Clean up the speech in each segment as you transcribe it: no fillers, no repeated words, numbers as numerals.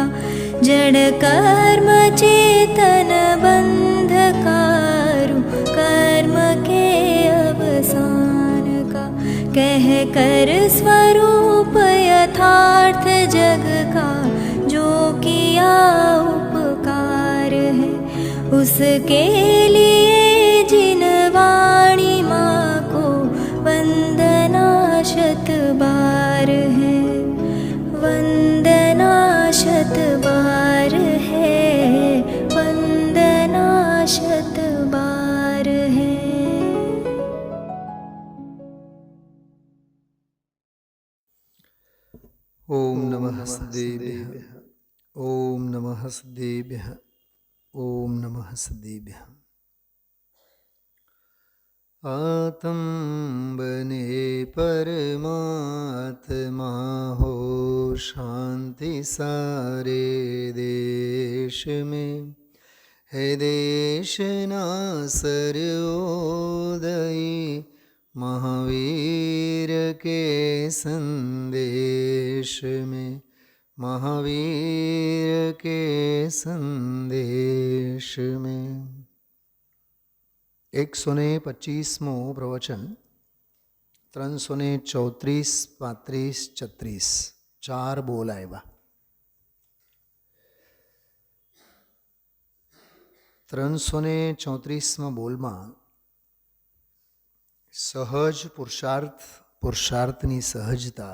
का जड़ कर्म चेतन बंधकारु कर्म के अवसान का कह कर स्वरूप यथार्थ जग का जो किया उपकार है उसके लिए जिन वाणी माँ को वंदना शत बार है वंदना शत बार है वंदना शत बार है। ओम नमः सदेभ्यः ओम नमः सदेभ्यः ओम नमः सदेभ्यः। आत्म बने परमात्मा हो शांति सारे देश में है देश ना सर्वोदयी महावीर के संदेश में महावीर के संदेश में। 125मो प्रवचन 334 35 36 4 बोल आया। 334 बोल में सहज पुरुषार्थनी सहजता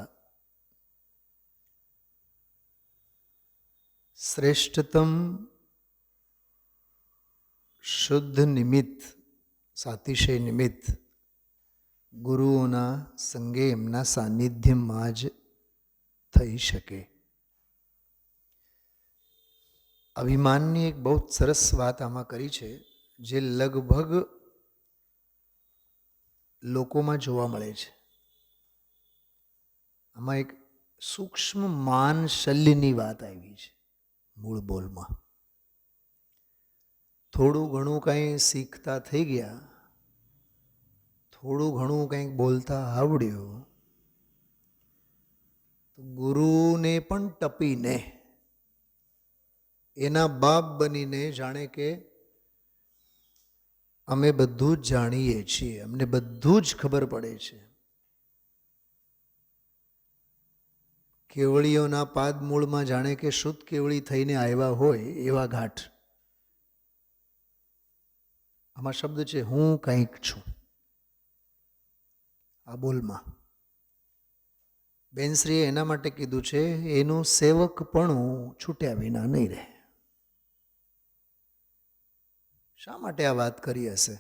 श्रेष्ठतम शुद्ध निमित्त सातिशय निमित्त गुरुओना संगे एमना सानिध्यमां ज थई शके। अभिमाननी एक बहुत सरस बात आमां करी छे जे लगभग लोकोमां जोवा मळे छे। आमां एक सूक्ष्म मान शल्यनी वात आवी छे मूळ बोलमां। थोड़ू घणुं कांई शीखता थई गया, थोड़ू घणुं कंईक बोलता आवड्यो तो गुरुने पण टपीने एना बाप बनीने जाणे के अमे बधुं ज जाणीए छीए, अमने बधुं ज खबर पड़े छे। केवड़ीओना पादमूळमां जाणे के शुद्ध केवड़ी थईने आव्या होय एवा घाट। आमां शब्द छे हूँ कंईक छूं। आ बोलमां बेनश्रीए एना माटे कीधुं छे एनुं सेवकपणुं छूट्या विना नहीं रहे। शा माटे आ वात करी हशे?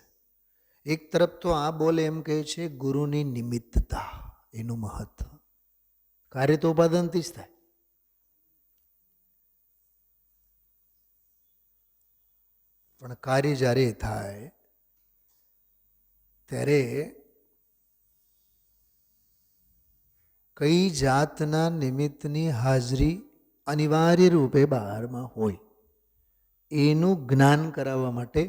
एक तरफ तो आ बोल एम कहे छे गुरुनी निमित्तता एनुं महत्व। कार्य तो उपादानथी ज थाय। पण कार्य ज्यारे थाय त्यारे कई जातना निमित्तनी हाजरी अनिवार्य रूपे बहारमां होय एनुं ज्ञान कराववा माटे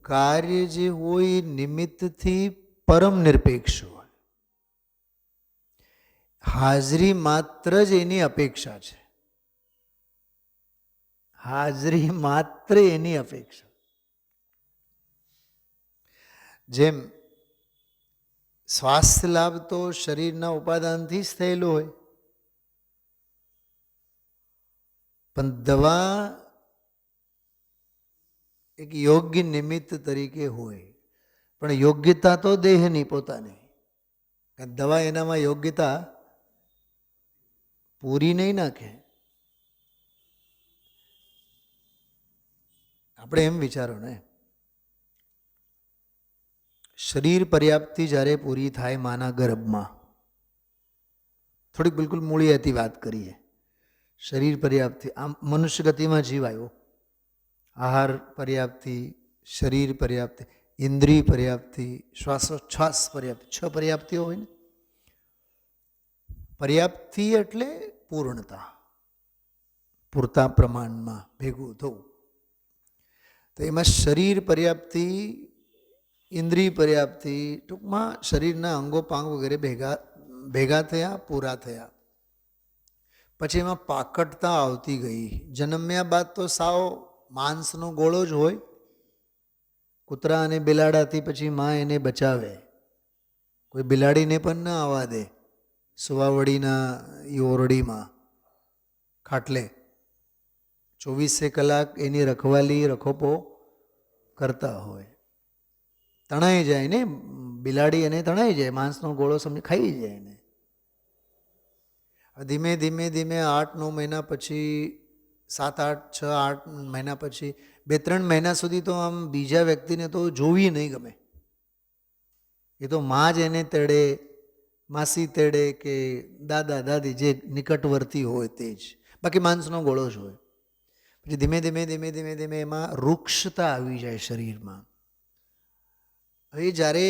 कार्य जे होय निमित्तथी परम निरपेक्ष होय। हाजरी मात्र ज एनी अपेक्षा छे। हाजरी मात्र एनी अपेक्षा। जेम स्वास्थ्य लाभ तो शरीरना उपादानथी ज थयेलो होय, पण दवा एक योग्य निमित्त तरीके होय। पण योग्यता तो देहनी पोतानी। दवा एनामां योग्यता पूरी नहीं नाखे। आपणे एम विचारो ने शरीर पर्याप्ति ज्यारे पूरी थाय माना गर्भमां, थोड़ी बिल्कुल मूळियाथी वात करीए। शरीर पर्याप्ति आम मनुष्य गतिमां जीव आव्यो, आहार पर्याप्ति, शरीर पर्याप्ति, इंद्रिय पर्याप्ति, श्वासोच्छ्वास पर्याप्ति, 6 पर्याप्तिओ होय ने। पर्याप्ति एटले पूर्णता, पूरता प्रमाणमां भेगुं थवुं। तो एमां शरीर पर्याप्ति, इंद्रिय पर्याप्ति, टूंकमां शरीरना अंगो पांग वगैरह भेगा थया, पूरा थया। પછી એમાં પાકટતા આવતી ગઈ. જન્મ્યા બાદ તો સાવ માંસનો ગોળો જ હોય. કૂતરા અને બિલાડાથી પછી માં એને બચાવે. કોઈ બિલાડીને પણ ન આવવા દે સુવાવડીના એ ઓરડીમાં ખાટલે. 24 કલાક એની રખવાલી રખોપો કરતા હોય. તણાઈ જાય ને બિલાડી, એને તણાઈ જાય, માંસનો ગોળો સમજી ખાઈ જાય એને. ધીમે ધીમે ધીમે 8-9 મહિના પછી, 7-8, 6-8 મહિના પછી 2-3 મહિના સુધી તો આમ બીજા વ્યક્તિને તો જોવી નહીં ગમે. એ તો માં જ એને તેડે, માસી તેડે કે દાદા દાદી જે નિકટવર્તી હોય તે જ, બાકી માંસનો ગોળો જ હોય. પછી ધીમે ધીમે ધીમે ધીમે ધીમે એમાં વૃક્ષતા આવી જાય શરીરમાં. હવે જ્યારે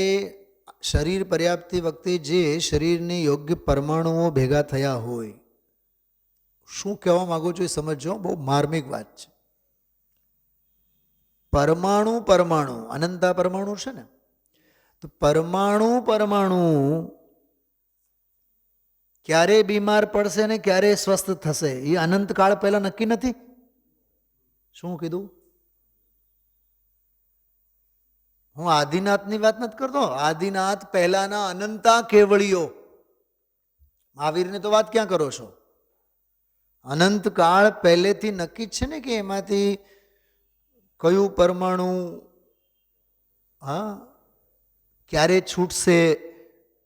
શરીર પર્યાપ્તિ વખતે જે શરીરને યોગ્ય પરમાણુઓ ભેગા થયા હોય, શું કહેવા માગું છું એ સમજો, બહુ માર્મિક વાત છે. પરમાણુ પરમાણુ અનંતા પરમાણુ છે ને, તો પરમાણુ પરમાણુ ક્યારે બીમાર પડશે ને ક્યારે સ્વસ્થ થશે એ અનંતકાળ પહેલા નક્કી નથી. શું કીધું? હું આદિનાથની વાત નથી કરતો. આદિનાથ પહેલાના અનંતા કેવળીઓ. મહાવીરને તો વાત ક્યાં કરો છો? અનંતકાળ પહેલેથી નક્કી જ છે ને કે એમાંથી કયું પરમાણુ ક્યારે છૂટશે,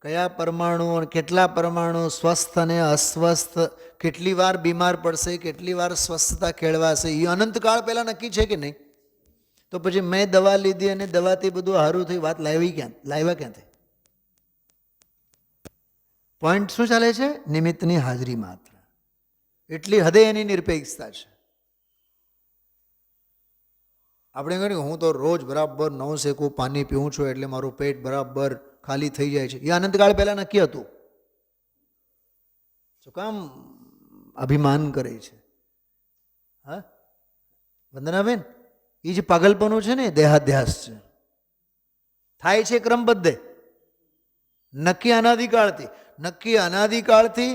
કયા પરમાણુ, કેટલા પરમાણુ સ્વસ્થ અને અસ્વસ્થ, કેટલી વાર બીમાર પડશે, કેટલી વાર સ્વસ્થતા કેળવાશે, એ અનંતકાળ પહેલાં નક્કી છે કે નહીં? તો પછી મેં દવા લીધી અને દવાથી બધું સારું થયું, વાત લાવ્યા ક્યાંથી? પોઈન્ટ શું ચાલે છે? નિમિત્તની હાજરી માત્ર. એટલી હદે એની નિરપેક્ષતા છે. આપણે કહ્યું હું તો રોજ બરાબર 9 શેકું પાણી પીવું છું એટલે મારું પેટ બરાબર ખાલી થઈ જાય છે, એ અનંતકાળ પહેલાં નક્કી હતું. શું કામ અભિમાન કરે છે? હા વંદનાબેન, એ જે પાગલપણું છે ને દેહાધ્યાસ છે. થાય છે ક્રમબદ્ધે, નક્કી અનાદિકાળથી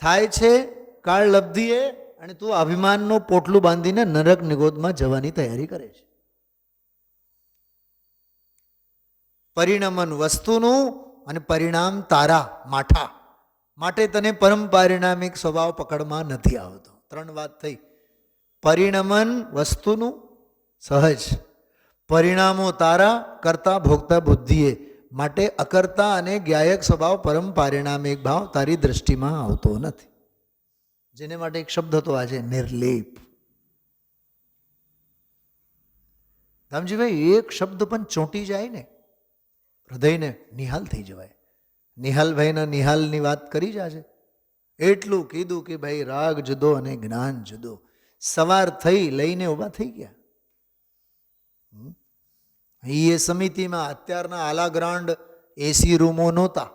થાય છે કાળ લબ્ધિએ, અને તું અભિમાનનું પોટલું બાંધીને નરક નિગોદમાં જવાની તૈયારી કરે છે. પરિણમન વસ્તુનું અને પરિણામ તારા માઠા માટે તને પરમ પારિણામિક સ્વભાવ પકડમાં નથી આવતો. 3 વાત થઈ. પરિણમન વસ્તુનું સહજ, પરિણામો તારા કરતા ભોગતા બુદ્ધિએ, માટે અકર્તા અને જ્ઞાયક સ્વભાવ પરમ પારિણામિક ભાવ તારી દ્રષ્ટિમાં આવતો નથી. જેને માટે એક શબ્દ હતો આજે, નિર્લેપ. રામજીભાઈ, એક શબ્દ પણ ચોંટી જાય ને હૃદયને નિહાલ થઈ જવાય. નિહાલભાઈના નિહાલની વાત કરી જ આજે. એટલું કીધું કે ભાઈ રાગ જુદો અને જ્ઞાન જુદો. સવાર થઈ લઈને ઊભા થઈ ગયા. એ સમિતિમાં અત્યારના આલા ગ્રાન્ડ એસી રૂમો નહોતા.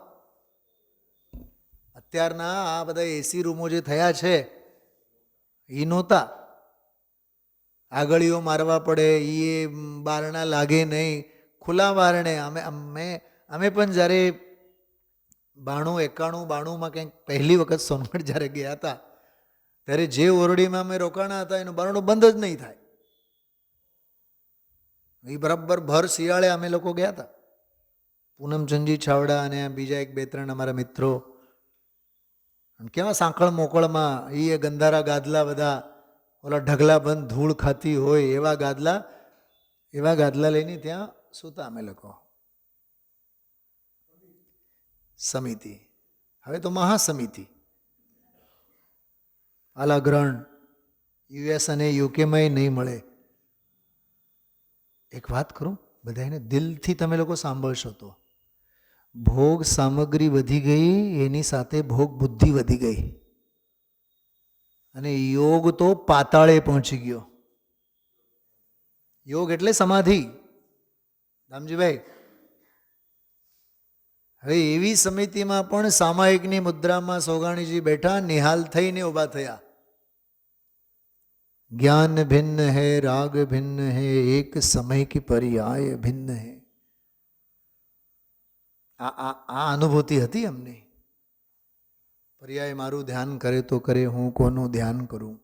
અત્યારના આ બધા એસી રૂમો જે થયા છે એ નહોતા. આગળીઓ મારવા પડે, એ બારણા લાગે નહીં, ખુલ્લા બારણે. અમે પણ જ્યારે 92-91-92માં કંઈક પહેલી વખત સોનગઢ જ્યારે ગયા હતા ત્યારે જે ઓરડીમાં અમે રોકાણા હતા એનું બારણું બંધ જ નહીં થાય. એ બરાબર ભર શિયાળે અમે લોકો ગયા હતા. પૂનમચંદજી છાવડા અને બીજા 1-2-3 અમારા મિત્રો. કેવા સાંકળ મોકળમાં એ ગંધારા ગાદલા, બધા ઓલા ઢગલા બંધ ધૂળ ખાતી હોય એવા ગાદલા લઈને ત્યાં સૂતા અમે લોકો. સમિતિ, હવે તો મહાસમિતિ. આલાગ્રહણ યુએસ અને યુકેમાં નહીં મળે. એક વાત કરું બધાને, દિલથી તમે લોકો સાંભળશો તો, ભોગ સામગ્રી વધી ગઈ, એની સાથે ભોગ બુદ્ધિ વધી ગઈ, અને યોગ તો પાતાળે પહોંચી ગયો. યોગ એટલે સમાધિ. રામજીભાઈ, હવે એવી સમિતિમાં પણ સામાયિકની મુદ્રામાં સોગાણીજી બેઠા, નિહાલ થઈને ઊભા થયા. ज्ञान भिन्न है, राग भिन्न है, एक समय की पर्याय भिन्न है. આ અનુભૂતિ હતી અમને. પર્યાય મારું ધ્યાન કરે તો કરે, હું કોનું ધ્યાન કરું.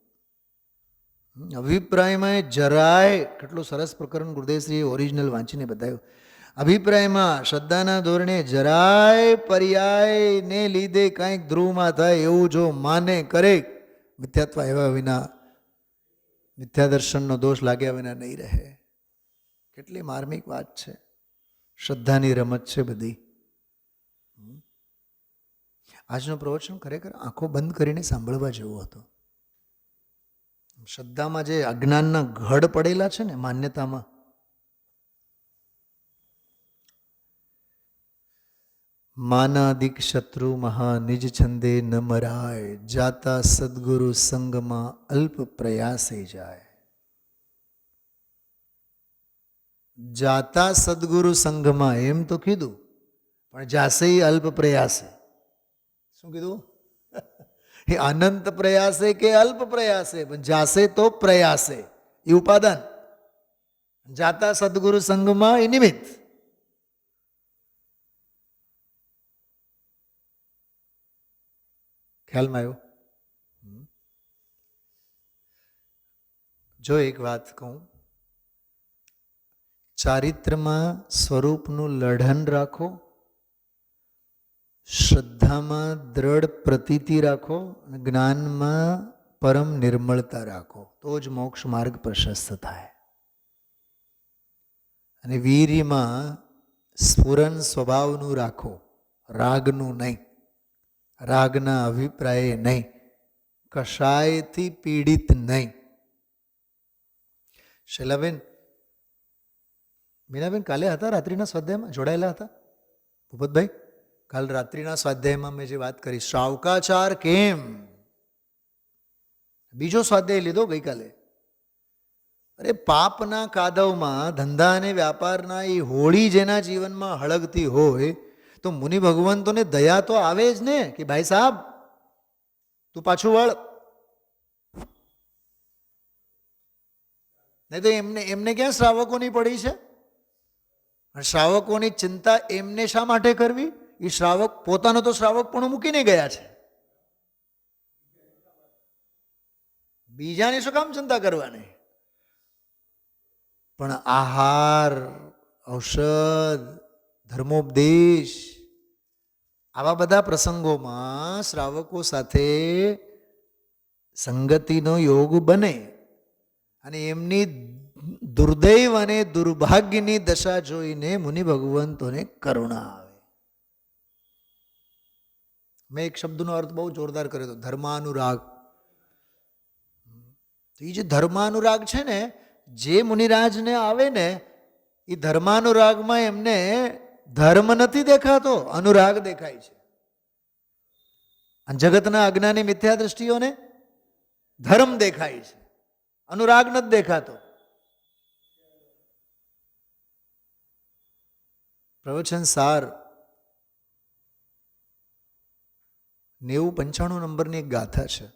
અભિપ્રાયમાં જરાય, કેટલું સરસ પ્રકરણ ગુરુદેવશ્રીએ ઓરિજિનલ વાંચીને બતાવ્યું. અભિપ્રાયમાં શ્રદ્ધાના ધોરણે જરાય પર્યાયને લીધે કાંઈક ધ્રુવમાં થાય એવું જો માને કરે, મિથ્યાત્વ આવ્યા વિના, મિથ્યા દર્શનનો દોષ લાગ્યા વિના નહીં રહે. કેટલી માર્મિક વાત છે, શ્રદ્ધાની રમત છે બધી. આજનો પ્રવચન ખરેખર આંખો બંધ કરીને સાંભળવા જેવો હતો. શ્રદ્ધામાં જે અજ્ઞાનના ઘડ પડેલા છે ને, માન્યતામાં, માનાદિક શત્રુ મહા નિજ છંદે ન મરાય, જાતા સદગુરુ સંગમાં અલ્પ પ્રયાસે જાય. જાતા સદગુરુ સંઘમાં એમ તો કીધું, પણ જાશે અલ્પ પ્રયાસે. શું કીધું? એ અનંત પ્રયાસે કે અલ્પ પ્રયાસે, પણ જાશે તો પ્રયાસે, એ ઉપાદાન. જાતા સદગુરુ સંઘમાં એ નિમિત્ત. ખ્યાલમાં આવ્યો? જો એક વાત કહું, ચારિત્રમાં સ્વરૂપનું લઢન રાખો, શ્રદ્ધામાં દ્રઢ પ્રતીતિ રાખો, અને જ્ઞાનમાં પરમ નિર્મળતા રાખો, તો જ મોક્ષ માર્ગ પ્રશસ્ત થાય. અને વીર્યમાં સ્ફુરન સ્વભાવનું રાખો, રાગનું નહીં, રાગના અભિપ્રાય નહીં, કશાયથી પીડિત નહીં. શૈલાબેન, મીનાબેન કાલે હતા રાત્રિના સ્વાધ્યાયમાં જોડાયેલા હતા? ભૂપતભાઈ, કાલ રાત્રિના સ્વાધ્યાયમાં મેં જે વાત કરી, શ્રાવકાચાર કેમ, બીજો સ્વાધ્યાય લીધો ગઈકાલે. અરે પાપના કાદવમાં, ધંધા અને વ્યાપારના એ હોળી જેના જીવનમાં હળગતી હોય, તો મુનિ ભગવંતોને દયા તો આવે જ ને, કે ભાઈ સાહેબ તું પાછું વળ. નહીં તો એમને ક્યાં શ્રાવકોની પડી છે? શ્રાવકોની ચિંતા એમને શા માટે કરવી? એ શ્રાવક પોતાનો તો શ્રાવક પણ મૂકીને ગયા છે, બીજાની શું કામ ચિંતા કરવાની? પણ આહાર, ઔષધ, ધર્મોપદેશ, આવા બધા પ્રસંગોમાં શ્રાવકો સાથે સંગતિનો યોગ બને, અને એમની દુર્દૈવ અને દુર્ભાગ્યની દશા જોઈને મુનિ ભગવંતોને કરુણા આવે. મેં એક શબ્દનો અર્થ બહુ જોરદાર કર્યો હતો, ધર્માનુરાગ. તો એ જે ધર્માનુરાગ છે ને, જે મુનિરાજને આવે ને, એ ધર્માનુરાગમાં એમને ધર્મ નથી દેખાતો, અનુરાગ દેખાય છે. અને જગતના અજ્ઞાની મિથ્યા દ્રષ્ટિઓને ધર્મ દેખાય છે, અનુરાગ નથી દેખાતો. પ્રવચન સાર 90-95 નંબરની એક ગાથા છે.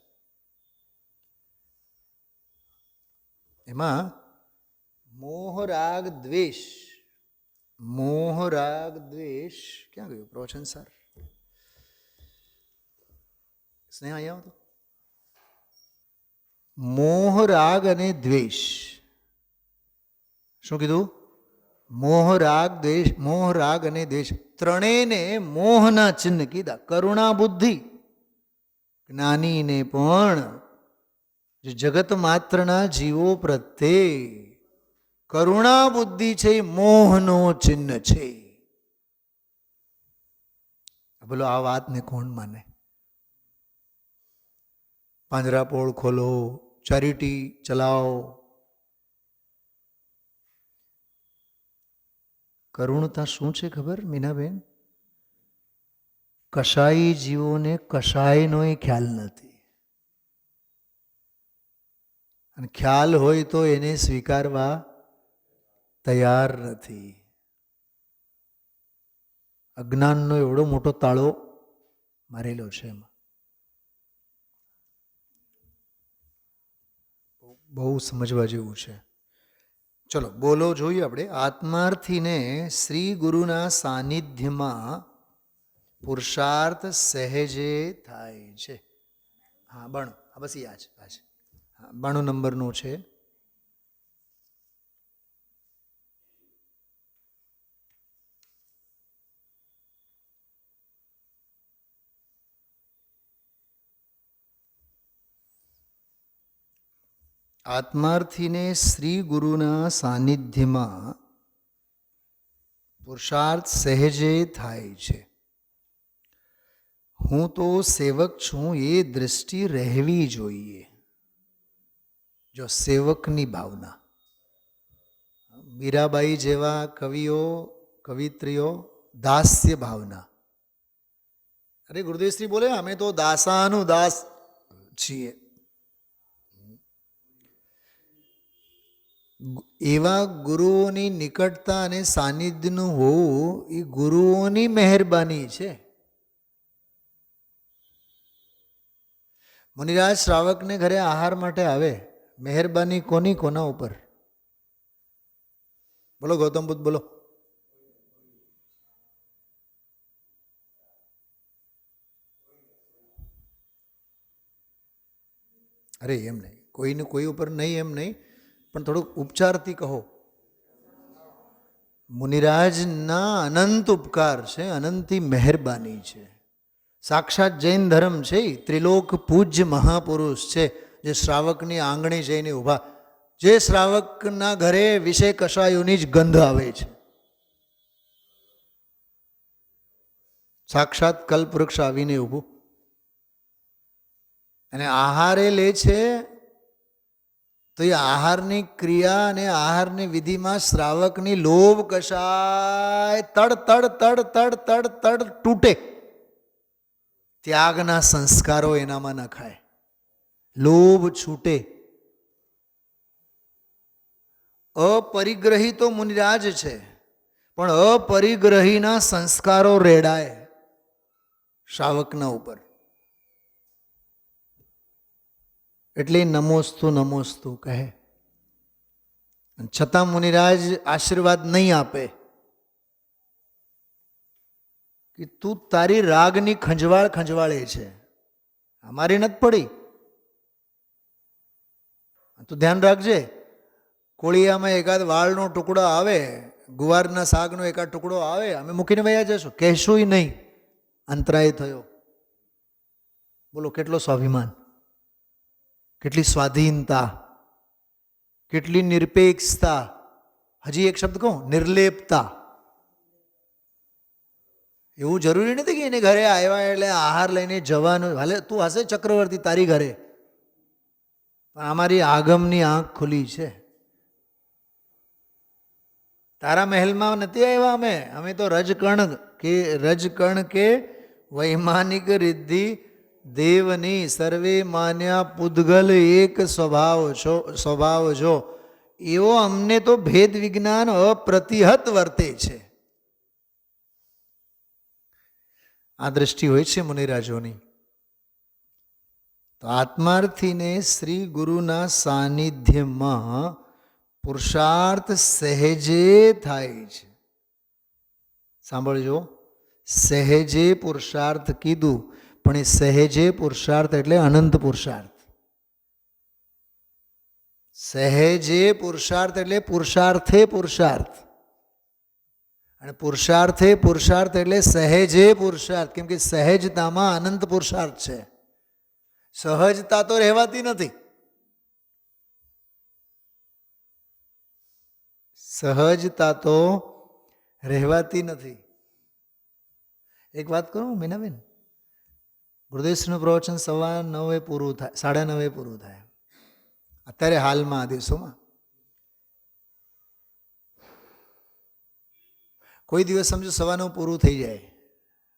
એમાં મોહ રાગ દ્વેષ, મોહ રાગ દ્વેષ ક્યાં ગયું પ્રવચન સાર? સ્નેહ અહીંયા આવતો. મોહ રાગ અને દ્વેષ, શું કીધું? મોહ રાગ દ્વેષ, મોહ રાગ અને દ્વેષ ત્રણેયને મોહના ચિહ્ન કીધા. કરુણા બુદ્ધિ, જ્ઞાનીને પણ જે જગત માત્રના જીવો પ્રત્યે કરુણા બુદ્ધિ છે, એ મોહનો ચિહ્ન છે. બોલો આ વાતને કોણ માને? પાંજરાપોળ ખોલો, ચેરિટી ચલાવો. કરુણતા શું છે ખબર મીનાબેન? કશાય જીવોને કશાયનો ખ્યાલ નથી, અને ખ્યાલ હોય તો એને સ્વીકારવા તૈયાર નથી. અજ્ઞાનનો એવડો મોટો તાળો મારેલો છે એમાં. બહુ સમજવા જેવું છે. ચલો બોલો જોઈએ આપણે. આત્માર્થીને શ્રી ગુરુના સાનિધ્યમાં પુરુષાર્થ સહેજે થાય છે. હા, બાણું. હા, બસ એ આ છે. હા, 92 નંબરનું છે. આત્માર્થીને શ્રી ગુરુના સાનિધ્યમાં પુરુષાર્થ સહેજે થાય છે. હું તો સેવક છું એ દૃષ્ટિ રહેવી જોઈએ. જો સેવકની ભાવના, મીરાબાઈ જેવા કવિઓ કવિત્રીઓ દાસ્ય ભાવના. અરે ગુરુદેવશ્રી બોલે અમે તો દાસાનું દાસ છીએ. એવા ગુરુઓની નિકટતા અને સાનિધ્યનું હોવું એ ગુરુઓની મહેરબાની છે. મુનિરાજ શ્રાવકને ઘરે આહાર માટે આવે, મહેરબાની કોની કોના ઉપર? બોલો ગૌતમ બુદ્ધ, બોલો. અરે એમ નહીં, કોઈને કોઈ ઉપર નહીં, એમ નહીં, પણ થોડુંક ઉપચારથી કહો. મુનિરાજના અનંત ઉપકાર છે, અનંતી મહેરબાની છે. સાક્ષાત જૈન ધર્મ છે, ત્રિલોક પૂજ્ય મહાપુરુષ છે, જે શ્રાવકની આંગણે જઈને ઊભા. જે શ્રાવકના ઘરે વિષય કશાયોની જ ગંધ આવે છે. સાક્ષાત કલ્પવૃક્ષ આવીને ઊભું અને આહારે લે છે. તો એ આહારની ક્રિયા અને આહારની વિધિમાં શ્રાવકની લોભ કશાય તડ તડ તડ તડ તડ તડ તૂટે. ત્યાગના સંસ્કારો એનામાં નખાય, લોભ છૂટે. અપરિગ્રહી તો મુનિરાજ છે, પણ અપરિગ્રહીના સંસ્કારો રેડાય શ્રાવકના ઉપર. એટલે નમોસ્તુ નમોસ્તુ કહે. છતાં મુનિરાજ આશીર્વાદ નહીં આપે કે તું તારી રાગની ખંજવાળે છે, અમારી નથી પડી. તું ધ્યાન રાખજે, કોળિયામાં એકાદ વાળનો ટુકડો આવે, ગુવારના શાકનો એકાદ ટુકડો આવે, અમે મૂકીને વયા જશો, કહેશું નહીં અંતરાય થયો. બોલો કેટલો સ્વાભિમાન, કેટલી સ્વાધીનતા, કેટલી નિરપેક્ષતા. હજી એક શબ્દ કહું, નિર્લેપતા. એવું જરૂરી નથી કે એને ઘરે આવ્યા એટલે આહાર લઈને જવાનું. હાલે તું હશે ચક્રવર્તી તારી ઘરે, પણ અમારી આગમની આંખ ખુલી છે. તારા મહેલમાં નથી આવ્યા અમે તો રજકણ કે વૈમાનિક રિદ્ધિ દેવની સર્વે માન્યા પૂદગલ એક સ્વભાવ જો. એવો અમને તો ભેદ વિજ્ઞાન અપ્રતિહત વર્તે છે. આ દ્રષ્ટિ હોય છે મુનિરાજોની. તો આત્માર્થીને શ્રી ગુરુના સાનિધ્યમાં પુરુષાર્થ સહેજે થાય છે. સાંભળજો, સહેજે પુરુષાર્થ કીધું, પણ એ સહેજે પુરુષાર્થ એટલે અનંત પુરુષાર્થ. સહેજે પુરુષાર્થ એટલે પુરુષાર્થે પુરુષાર્થ, અને પુરુષાર્થે પુરુષાર્થ એટલે સહેજે પુરુષાર્થ. કેમ કે સહેજતામાં અનંત પુરુષાર્થ છે. સહજતા તો રહેવાતી નથી. સહજતા તો રહેવાતી નથી. એક વાત કરું મીનાબેન, ગુરુદેવનું પ્રવચન 9:15 પૂરું થાય, 9:30 પૂરું થાય અત્યારે હાલમાં આ દિવસોમાં. કોઈ દિવસ સમજો 9:15 પૂરું થઈ જાય,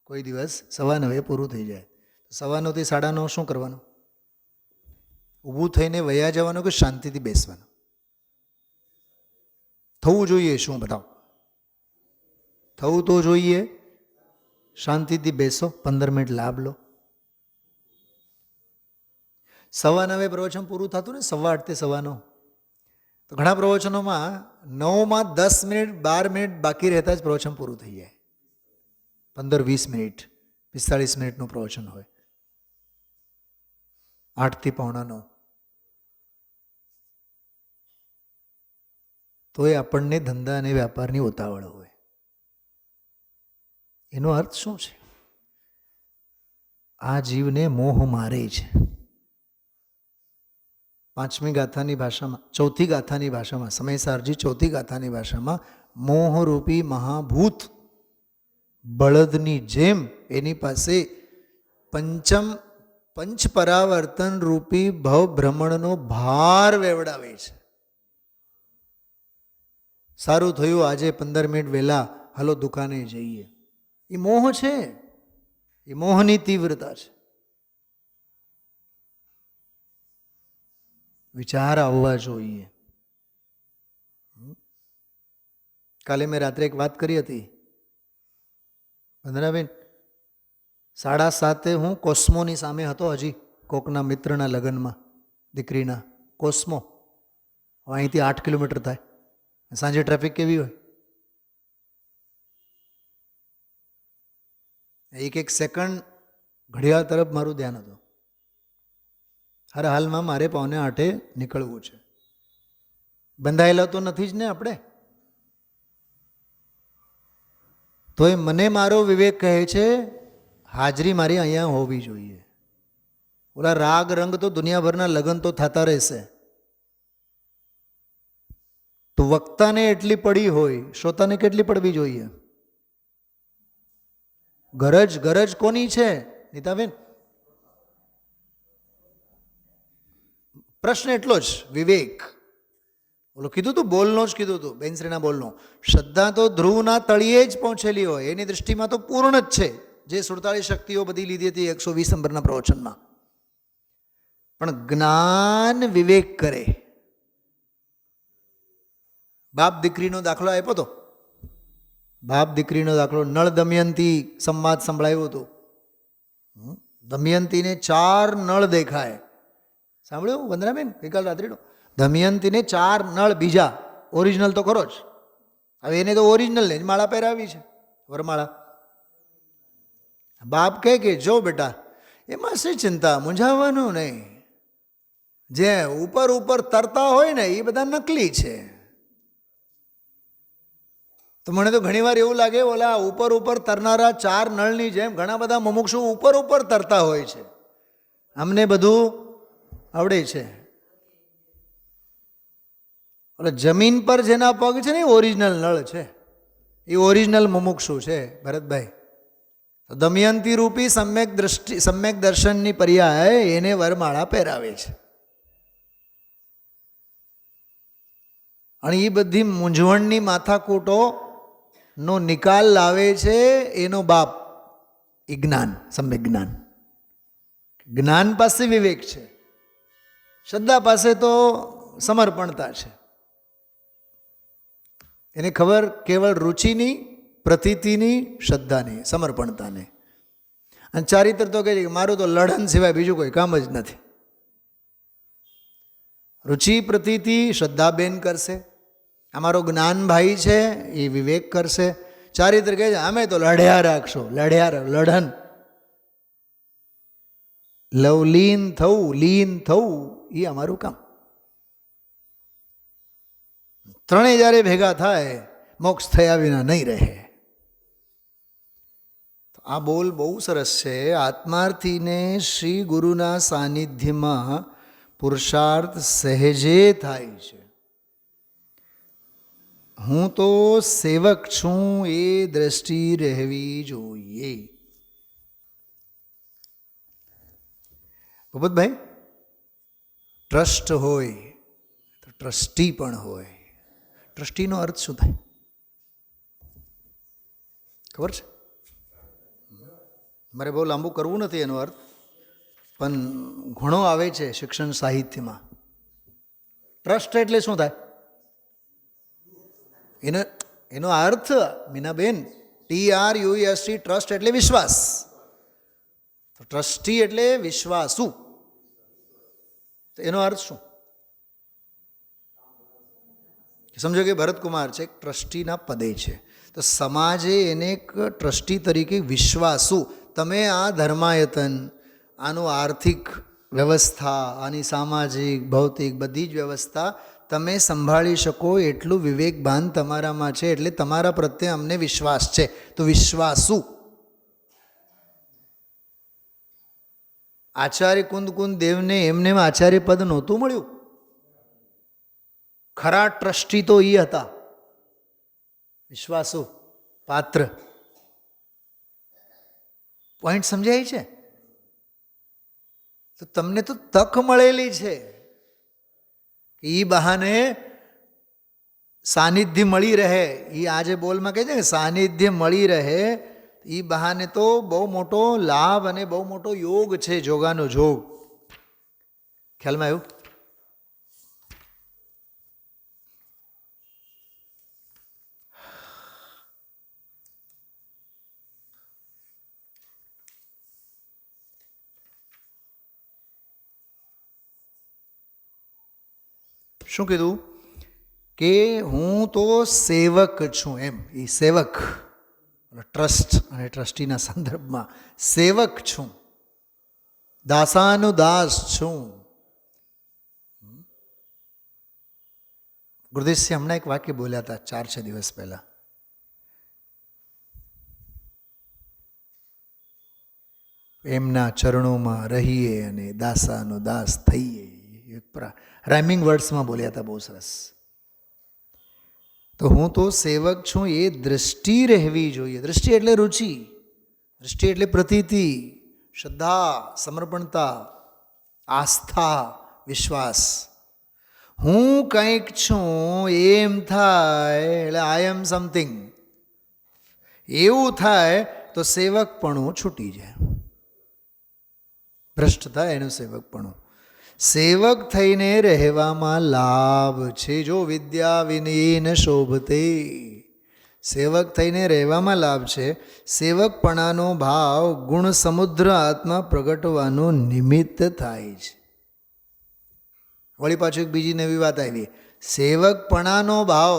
કોઈ દિવસ 9:15 પૂરું થઈ જાય, 9:15 થી 9:30 શું કરવાનું? ઊભું થઈને વયા જવાનું કે શાંતિથી બેસવાનું? થવું જોઈએ શું? બતાવો. થવું તો જોઈએ. શાંતિથી બેસો, 15 મિનિટ લાભ લો. 9:15 પ્રવચન પૂરું થતું ને, 8:15 થી 9:15. તો ઘણા પ્રવચનોમાં 9માં 10 મિનિટ 12 મિનિટ બાકી રહેતા જ પ્રવચન પૂરું થઈ જાય, 15-20 મિનિટ. 45 મિનિટનું પ્રવચન હોય, 8 થી 8:45. તો એ આપણને ધંધા અને વ્યાપારની ઉતાવળ હોય. એનો અર્થ શું છે? આ જીવને મોહ મારે છે. 5મી ગાથાની ભાષામાં, 4થી ગાથાની ભાષામાં, સમયસારજી 4થી ગાથાની ભાષામાં મોહરૂપી મહાભૂત બળદની જેમ એની પાસે પંચ પરાવર્તન રૂપી ભવ ભ્રમણનો ભાર વેવડાવે છે. સારું થયું આજે 15 મિનિટ વહેલા, હલો દુકાને જઈએ. એ મોહ છે, એ મોહની તીવ્રતા છે. વિચાર આવવા જોઈએ. કાલે મેં રાત્રે એક વાત કરી હતી, વંદનાબેન, 7:30 હું કોસ્મોની સામે હતો, હજી કોકના મિત્રના લગ્નમાં, દીકરીના. કોસ્મો અહીંથી 8 કિલોમીટર થાય. સાંજે ટ્રાફિક કેવી હોય, એક સેકન્ડ ઘડિયાળ તરફ મારું ધ્યાન હતું. હર હાલમાં મારે 7:45 નીકળવું છે. બંધાયેલા તો નથી જ ને આપણે. તો એ મને મારો વિવેક કહે છે હાજરી મારી અહીંયા હોવી જોઈએ. ઓલા રાગ રંગ તો દુનિયાભરના લગ્ન તો થતા રહેશે. તો વક્તાને એટલી પડી હોય, શ્રોતાને કેટલી પડવી જોઈએ? ગરજ કોની છે નીતાબેન? પ્રશ્ન એટલો જ, વિવેક. ઓલો કીધું તું, બોલનો જ કીધું તું, બેનશ્રીના બોલનો. શ્રદ્ધા તો ધ્રુવના તળિયે જ પહોંચેલી હોય, એની દૃષ્ટિમાં તો પૂર્ણ જ છે. જે 47 શક્તિઓ બધી લીધી હતી 120 નંબરના પ્રવચનમાં. પણ જ્ઞાન વિવેક કરે. બાપ દીકરીનો દાખલો આપ્યો તો, બાપ દીકરીનો દાખલો. નળ દમયંતી સંવાદ સંભળાવ્યો હતો. દમયંતીને 4 નળ દેખાય. સાંભળ્યું વંદનાબેન ગઈકાલ રાત્રિનો? દમયંતીને 4 નળ, બીજા ઓરિજિનલ તો ખરો જ. હવે એને તો ઓરિજિનલ ને માળા પહેરાવી છે, વરમાળા. બાપ કહે કે જો બેટા, એમાં શી ચિંતા, મૂંઝાવાનું નહીં. જે ઉપર ઉપર તરતા હોય ને એ બધા નકલી છે. તો મને તો ઘણીવાર એવું લાગે, ઓલા ઉપર ઉપર તરનારા 4 નળની જેમ ઘણા બધા મુમુક્ષુ ઉપર ઉપર તરતા હોય છે. અમને બધું આવડે છે. એટલે જમીન પર જેના પગ છે ને એ ઓરિજિનલ નળ છે, એ ઓરિજિનલ મુમુક્ષુ છે ભરતભાઈ. તો દમયંતી રૂપી સમ્યક દર્શનની પર્યાય એને વરમાળા પહેરાવે છે. અને એ બધી મૂંઝવણની માથાકૂટો નો નિકાલ લાવે છે એનો બાપ, એ જ્ઞાન, સમ્યક જ્ઞાન. જ્ઞાન પાસે વિવેક છે, શ્રદ્ધા પાસે તો સમર્પણતા છે. એને ખબર કેવળ રુચિની, પ્રતીતિની, શ્રદ્ધાની, સમર્પણતાને. અને ચારિત્ર તો કહે છે કે મારું તો લડન સિવાય બીજું કોઈ કામ જ નથી. રુચિ પ્રતીતિ શ્રદ્ધાબેન કરશે, અમારો જ્ઞાનભાઈ છે એ વિવેક કરશે. ચારિત્ર કહે છે અમે તો લડ્યા રાખશો, લડન. લવલીન થવું, લીન થવું એ અમારું કામ. ત્રણેય જ્યારે ભેગા થાય મોક્ષ થયા વિના નહીં રહે. આ બોલ બહુ સરસ છે. આત્માર્થીને શ્રી ગુરુના સાનિધ્યમાં પુરુષાર્થ સહેજે થાય છે. હું તો સેવક છું એ દ્રષ્ટિ રહેવી જોઈએ. ભૂપતભાઈ, ટ્રસ્ટ હોય તો ટ્રસ્ટી પણ હોય. ટ્રસ્ટીનો અર્થ શું થાય ખબર છે? મારે બહુ લાંબુ કરવું નથી એનો અર્થ, પણ ઘણો આવે છે શિક્ષણ સાહિત્યમાં. ટ્રસ્ટ એટલે શું થાય? એનો અર્થ મીનાબેન, TRUST, ટ્રસ્ટ એટલે વિશ્વાસ. તો ટ્રસ્ટી એટલે વિશ્વાસુ. તો એનો અર્થ શું? સમજો કે ભરતકુમાર છે, એક ટ્રસ્ટીના પદે છે, તો સમાજે એને એક ટ્રસ્ટી તરીકે વિશ્વાસુ, તમે આ ધર્માયતન, આનું આર્થિક વ્યવસ્થા, આની સામાજિક ભૌતિક બધી જ વ્યવસ્થા તમે સંભાળી શકો એટલું વિવેક ભાન તમારામાં છે, એટલે તમારા પ્રત્યે અમને વિશ્વાસ છે. તો વિશ્વાસુ આચાર્ય કુંદ દેવને એમને આચાર્ય પદ નહોતું મળ્યું. ખરા ટ્રસ્ટી તો એ હતા, વિશ્વાસુ પાત્ર. પોઈન્ટ સમજાય છે? તો તમને તો તક મળેલી છે કે એ બહાને સાનિધ્ય મળી રહે. એ આજે બોલમાં કહે છે ને સાનિધ્ય મળી રહે, એ બહાને તો બહુ મોટો લાભ અને બહુ મોટો યોગ છે, જોગાનો જોગ. ખ્યાલમાં આવ્યું? શું કીધું? કે હું તો સેવક છું એમ. એ સેવક ટ્રસ્ટ અને ટ્રસ્ટીના સંદર્ભમાં સેવક છું, દાસાનુદાસ છું. ગુરુદેવસિંહ હમણાં એક વાક્ય બોલ્યા હતા 4-6 દિવસ પહેલા. એમના ચરણોમાં રહીએ અને દાસાનુદાસ થઈએ. રાઇમિંગ વર્ડ્સમાં બોલ્યા હતા, બહુ સરસ. તો હું તો સેવક છું, એ દૃષ્ટિ રહેવી જોઈએ. દૃષ્ટિ એટલે રુચિ, દૃષ્ટિ એટલે પ્રતીતિ, શ્રદ્ધા, સમર્પણતા, આસ્થા, વિશ્વાસ. હું કંઈક છું એમ થાય એટલે આઈ એમ સમથિંગ એવું થાય તો સેવકપણું છૂટી જાય, ભ્રષ્ટ થાય એનું સેવકપણું. સેવક થઈને રહેવામાં લાભ છે. જો વિદ્યા વિનયેન શોભતે, સેવક થઈને રહેવામાં લાભ છે. સેવકપણાનો ભાવ ગુણ સમુદ્ર આત્મા પ્રગટવાનો નિમિત્ત થાય છે. વળી પાછું એક બીજી નવી વાત આવી, સેવકપણાનો ભાવ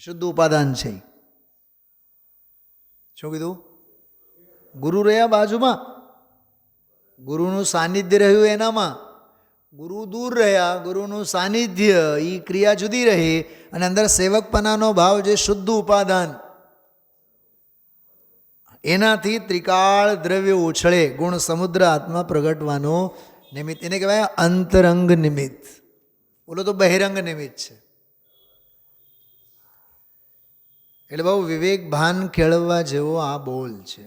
શુદ્ધ ઉપાદાન છે. શું કીધું? ગુરુ રહ્યા બાજુમાં, ગુરુનું સાનિધ્ય રહ્યું એનામાં. ગુરુ દૂર રહ્યા, ગુરુનું સાનિધ્ય, એ ક્રિયા જુદી રહી, અને અંદર સેવકપણાનો ભાવ જે શુદ્ધ ઉપાદાન, એનાથી ત્રિકાળ દ્રવ્ય ઉછળે, ગુણ સમુદ્ર આત્મા પ્રગટવાનો નિમિત્ત. એને કહેવાય અંતરંગ નિમિત્ત. બોલો તો બહિરંગ નિમિત્ત છે. એટલે બહુ વિવેક ભાન કેળવવા જેવો આ બોલ છે.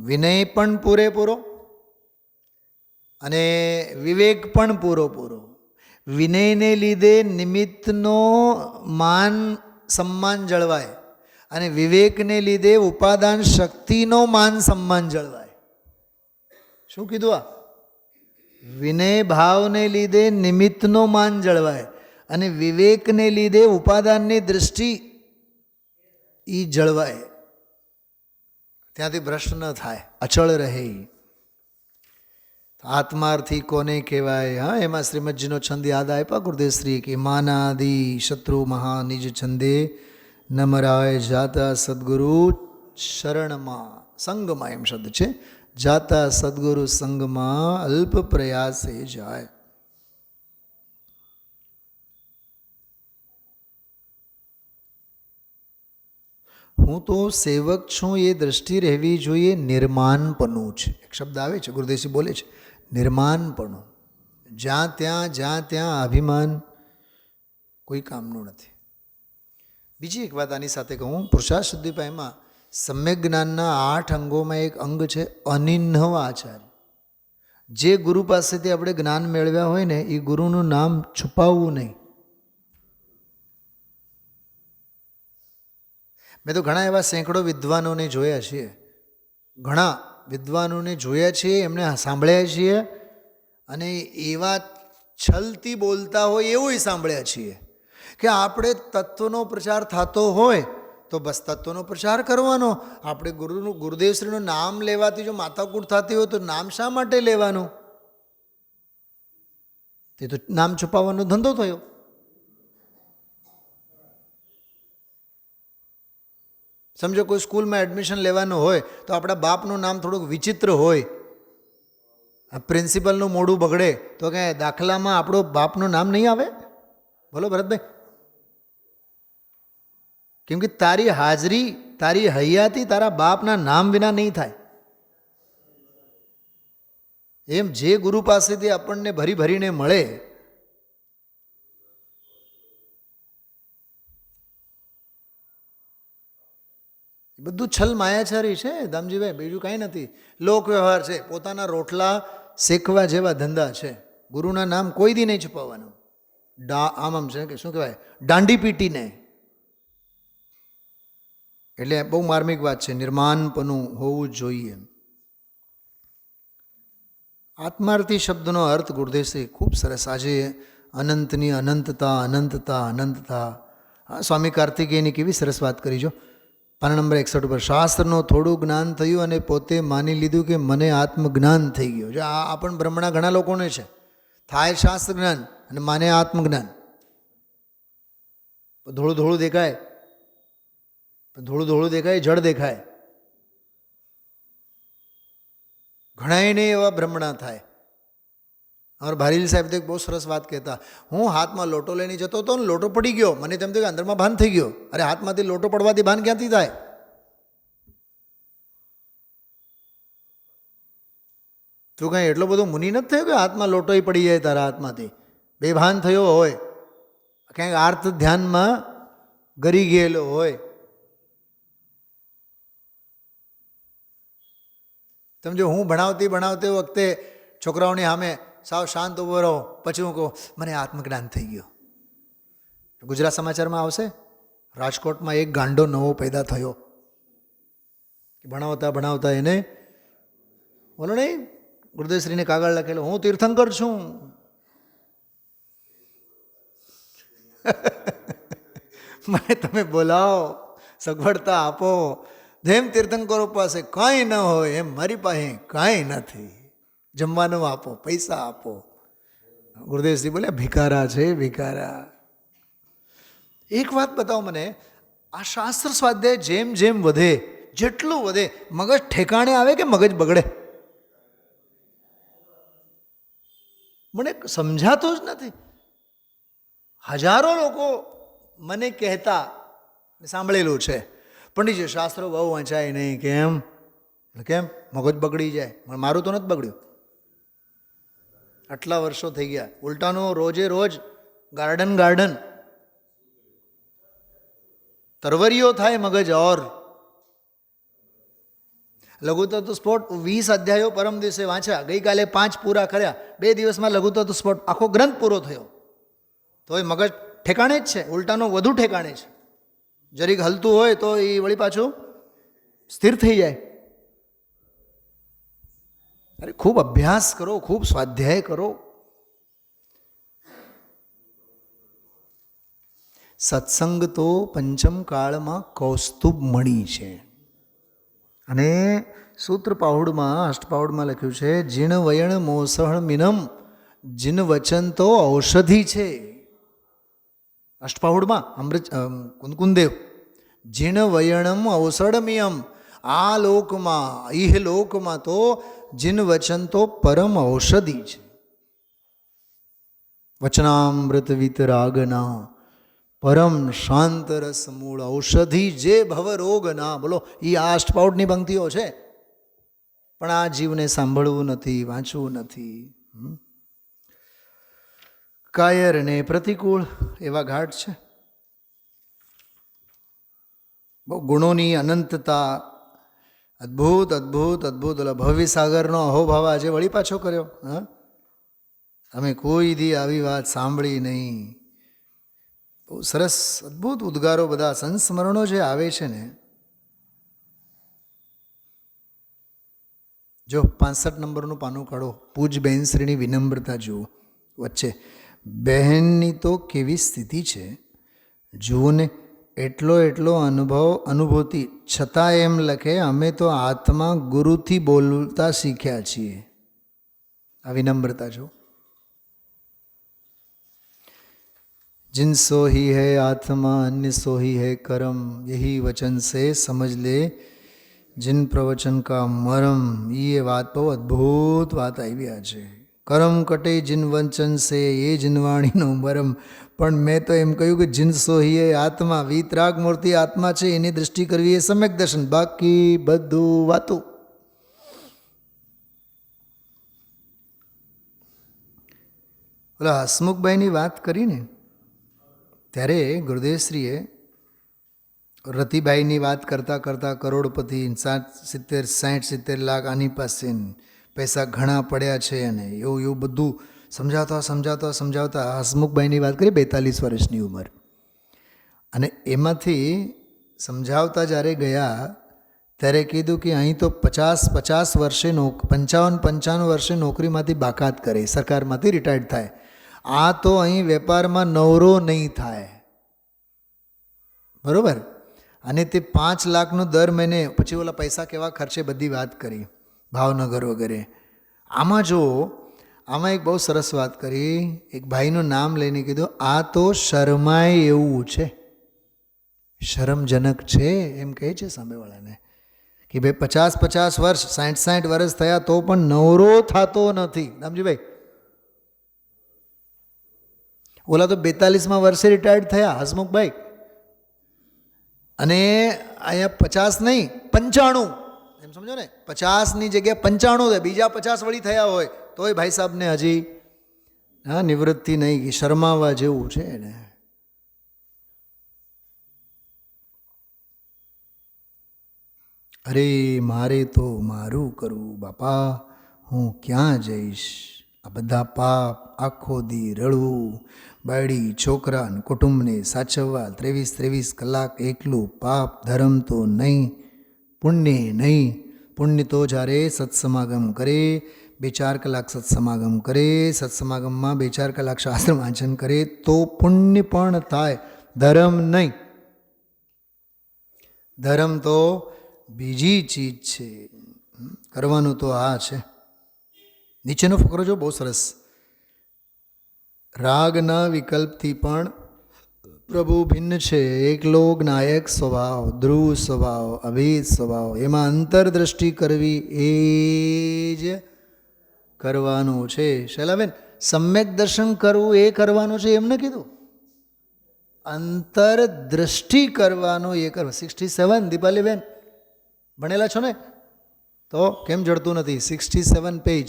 વિનય પણ પૂરેપૂરો અને વિવેક પણ પૂરો. વિનયને લીધે નિમિત્તનો માન સન્માન જળવાય, અને વિવેકને લીધે ઉપાદાન શક્તિનો માન સન્માન જળવાય. શું કીધું? આ વિનય ભાવને લીધે નિમિત્તનો માન જળવાય, અને વિવેકને લીધે ઉપાદાનની દૃષ્ટિ એ જળવાય. ત્યાંથી ભ્રષ્ટ ન થાય, અચળ રહે. આત્માર્થી કોને કહેવાય? હા, એમાં શ્રીમદજીનો છંદ યાદ આપ્યા ગુરુદેવશ્રી કે માનાદિ શત્રુ મહા નિજ છંદે નમરાય જાતા સદગુરુ શરણમાં સંગમાં, એમ શબ્દ છે. જાતા સદગુરુ સંગમાં અલ્પ પ્રયાસે જાય. હું તો સેવક છું એ દ્રષ્ટિ રહેવી જોઈએ. નિર્માનપણું છે એક શબ્દ આવે છે, ગુરુદેવજી બોલે છે, નિર્માનપણું. જ્યાં ત્યાં અભિમાન કોઈ કામનું નથી. બીજી એક વાત આની સાથે કહું, પુરુષાર્થ શુદ્ધિપાયમાં સમ્યક જ્ઞાનના 8 અંગોમાં એક અંગ છે અનિન્હવ આચાર્ય. જે ગુરુ પાસેથી આપણે જ્ઞાન મેળવ્યા હોય ને, એ ગુરુનું નામ છુપાવવું નહીં. મેં તો ઘણા એવા સેંકડો વિદ્વાનોને જોયા છીએ, ઘણા વિદ્વાનોને જોયા છીએ, એમને સાંભળ્યા છીએ, અને એવા છલથી બોલતા હોય એવું સાંભળ્યા છીએ કે આપણે તત્વનો પ્રચાર થતો હોય તો બસ તત્વનો પ્રચાર કરવાનો. આપણે ગુરુદેવશ્રીનું નામ લેવાથી જો માથાકૂટ થતી હોય તો નામ શા માટે લેવાનું? તે તો નામ છુપાવવાનો ધંધો થયો. સમજો કોઈ સ્કૂલમાં એડમિશન લેવાનું હોય તો આપણા બાપનું નામ થોડુંક વિચિત્ર હોય, આ પ્રિન્સિપલનું મોઢું બગડે તો કે દાખલામાં આપણો બાપનું નામ નહીં આવે? બોલો ભરતભાઈ. કેમ કે તારી હાજરી, તારી હૈયાથી તારા બાપના નામ વિના નહીં થાય. એમ જે ગુરુ પાસેથી આપણને ભરી ભરીને મળે, બધું છલ માયાચારી છે દામજીભાઈ, બીજું કાંઈ નથી. લોક વ્યવહાર છે, પોતાના રોટલા શેકવા જેવા ધંધા છે. ગુરુના નામ કોઈ દી નહીં છુપાવવાનું. આમ છે કે શું કહેવાય, દાંડી પીટીને. એટલે બહુ માર્મિક વાત છે, નિર્માનપણું હોવું જોઈએ. આત્માર્થી શબ્દનો અર્થ ગુરુદેવશ્રી ખૂબ સરસ. આજે અનંતની અનંતતા, અનંતતા, અનંતતા. હા, સ્વામી કાર્તિકેયની કેવી સરસ વાત કરી જો. પાના નંબર 61 પર શાસ્ત્રનું થોડું જ્ઞાન થયું અને પોતે માની લીધું કે મને આત્મજ્ઞાન થઈ ગયું. જો આ પણ બ્રહ્મણા ઘણા લોકોને છે, થાય શાસ્ત્ર જ્ઞાન અને માને આત્મજ્ઞાન. ધોળું ધોળું દેખાય, ધોળું ધોળું દેખાય, જળ દેખાય. ઘણાને એવા બ્રહ્મણા થાય. અમારા ભારીલ સાહેબ તો એક બહુ સરસ વાત કહેતા, હું હાથમાં લોટો લઈને જતો હતો ને લોટો પડી ગયો, મને તેમ થયું કે અંદરમાં ભાન થઈ ગયો. અરે હાથમાંથી લોટો પડવાથી ભાન ક્યાંથી થાય? તું કાંઈ એટલો બધો મુનિ નથી થયો કે હાથમાં લોટો પડી જાય તારા હાથમાંથી? બેભાન થયો હોય, ક્યાંક આર્ત ધ્યાનમાં ગરી ગયેલો હોય. સમજો હું ભણાવતી વખતે છોકરાઓની સામે સાવ શાંત ઉભો રહો, પછી હું કહું મને આત્મજ્ઞાન થઈ ગયો. ગુજરાત સમાચારમાં આવશે, રાજકોટમાં એક ગાંડો નવો પેદા થયો. ભણાવતા ભણાવતા એને બોલો નહીં, ગુરુદેવશ્રીને કાગળ લખેલો, હું તીર્થંકર છું. મને તમે બોલાવો, સગવડતા આપો. જેમ તીર્થંકરો પાસે કાંઈ ન હોય એમ મારી પાસે કાંઈ નથી. જમવાનું આપો, પૈસા આપો. ગુરુદેવશ્રી બોલ્યા ભિખારા છે, ભિખારા. એક વાત બતાવો મને, આ શાસ્ત્ર સ્વાધ્યાય જેમ જેમ વધે, જેટલું વધે, મગજ ઠેકાણે આવે કે મગજ બગડે? મને સમજાતું જ નથી. હજારો લોકો મને કહેતા, સાંભળેલું છે, પંડિતજી શાસ્ત્રો બહુ વંચાય નહીં. કેમ? કેમ? મગજ બગડી જાય. મારું તો નથી બગડ્યું. આટલા વર્ષો થઈ ગયા. ઉલટાનું રોજે રોજ ગાર્ડન તરવરીઓ થાય મગજ. ઓર લઘુતત્વ સ્ફોટ 20 અધ્યાયો પરમ દિવસે વાંચ્યા, ગઈકાલે 5 પૂરા કર્યા. 2 દિવસમાં લઘુતત્વ સ્ફોટ આખો ગ્રંથ પૂરો થયો. તો એ મગજ ઠેકાણે જ છે, ઉલટાનું વધુ ઠેકાણે છે. જરીક હલતું હોય તો એ વળી પાછું સ્થિર થઈ જાય. અરે ખૂબ અભ્યાસ કરો, ખૂબ સ્વાધ્યાય કરો. સત્સંગ તો પંચમ કાળમાં કૌસ્તુભ મણી છે. અને સૂત્ર પાહુડમાં, અષ્ટપાહુડમાં લખ્યું છે, જીણ વયણ મોસહણ મિનમ જીન વચન તો ઔષધિ છે. અષ્ટપાહુડમાં અમૃત કુંદકુંદેવ, જીણ વયણમ ઔષધમિયમ. આ લોકમાં, ઇહ લોકમાં તો જીન વચન તો પરમ ઔષધિ છે. વચનામૃત વિતરાગના પરમ શાંત રસ મૂળ ઔષધિ જે ભવ રોગના. બોલો, એ આ અષ્ટપાઉડની પંક્તિઓ છે, પણ આ જીવને સાંભળવું નથી, વાંચવું નથી. કાયર ને પ્રતિકૂળ એવા ઘાટ છે. બહુ ગુણોની અનંતતા, અદ્ભુત અદ્ભુત અદ્ભુત. ઓલા ભવ્ય સાગરનો અહોભાવ આજે વળી પાછો કર્યો. હા, અમે કોઈ દી આવી વાત સાંભળી નહીં. બહુ સરસ અદ્ભુત ઉદ્ગારો, બધા સંસ્મરણો જે આવે છે ને. જો 65 નંબરનું પાનું કાઢો, પૂજ બહેનશ્રીની વિનમ્રતા જુઓ. વચ્ચે બહેનની તો કેવી સ્થિતિ છે જુઓ ને. એટલો અનુભૂતિ છતાં એમ લખે, અમે તો આત્મા ગુરુથી બોલતા શીખ્યા છીએ. આ વિનમ્રતા જો. जिन सोही है आत्मा अन्य सोही है कर्म, यही वचन से समझ ले जिन प्रवचन का मरम. ये વાત બહુ અદ્ભુત વાત આવી આ છે. કરમ કટે जिन વચન से એ જીનવાણીનો મરમ. પણ મેં તો એમ કહ્યું કે जिन સોહી એ આત્મા, વિતરાગ મૂર્તિ આત્મા છે, એની દૃષ્ટિ કરવી એ સમ્યક દર્શન, બાકી બધું વાતું. ઓલા હસમુખભાઈની વાત કરીને ત્યારે ગુરુદેવશ્રીએ રતિભાઈની વાત કરતાં કરતાં કરોડપતિ 60-70 લાખ આની પાસે પૈસા ઘણા પડ્યા છે અને એવું બધું સમજાવતા હસમુખભાઈની વાત કરી 42 વર્ષની ઉંમર. અને એમાંથી સમજાવતા જ્યારે ગયા ત્યારે કીધું કે અહીં તો 50 વર્ષે 55 વર્ષે નોકરીમાંથી બાકાત કરે, સરકારમાંથી રિટાયર્ડ થાય. આ તો અહીં વેપારમાં નવરો નહીં થાય. બરાબર. અને તે 5 લાખનો દર મહિને, પછી ઓલા પૈસા કેવા ખર્ચે બધી વાત કરી, ભાવનગર વગેરે. આમાં જો આમાં એક બહુ સરસ વાત કરી, એક ભાઈનું નામ લઈને કીધું આ તો શરમાય એવું છે, શરમજનક છે એમ કહે છે સામેવાળાને કે ભાઈ 50 વર્ષ 60 વર્ષ થયા તો પણ નવરો થતો નથી. રામજીભાઈ ઓલા તો 42માં વર્ષે રિટાયર્ડ થયા હસમુખભાઈ, અને અહીંયા 50 નહીં 95, એમ સમજો ને, 50ની જગ્યાએ 95 થાય, બીજા 50 વળી થયા હોય તોય ભાઈ સાહેબને હજી નિવૃત્તિ નહીં, શરમાવા જેવું છે ને. અરે મારે તો મારું કરવું બાપા, હું ક્યાં જઈશ? આ બધા પાપ, આખો દી રડવું, બાયડી છોકરા અને કુટુંબને સાચવવા, 23 કલાક એકલું પાપ. ધર્મ તો નહીં, પુણ્ય નહીં. પુણ્ય તો જ્યારે સત્સમાગમ કરે, 2-4 કલાક સત્સમાગમ કરે, સત્સમાગમમાં 2-4 કલાક શાસ્ત્ર વાંચન કરે તો પુણ્ય પણ થાય, ધર્મ નહીં. ધર્મ તો બીજી ચીજ છે, કરવાનું તો આ છે. નીચેનો ફકરો જો બહુ સરસ. રાગના વિકલ્પથી પણ પ્રભુ ભિન્ન છે. એકલો જ્ઞાયક સ્વભાવ, ધ્રુવ સ્વભાવ, અભેદ સ્વભાવ, એમાં અંતરદ્રષ્ટિ કરવી એ જ કરવાનું છે. શૈલાબેન, સમ્યક દર્શન કરવું એ કરવાનું છે એમ ન કીધું, અંતરદ્રષ્ટિ કરવાનું એ કરવા. 67 દીપાલીબેન ભણેલા છો ને, તો કેમ જડતું નથી? 67 પેજ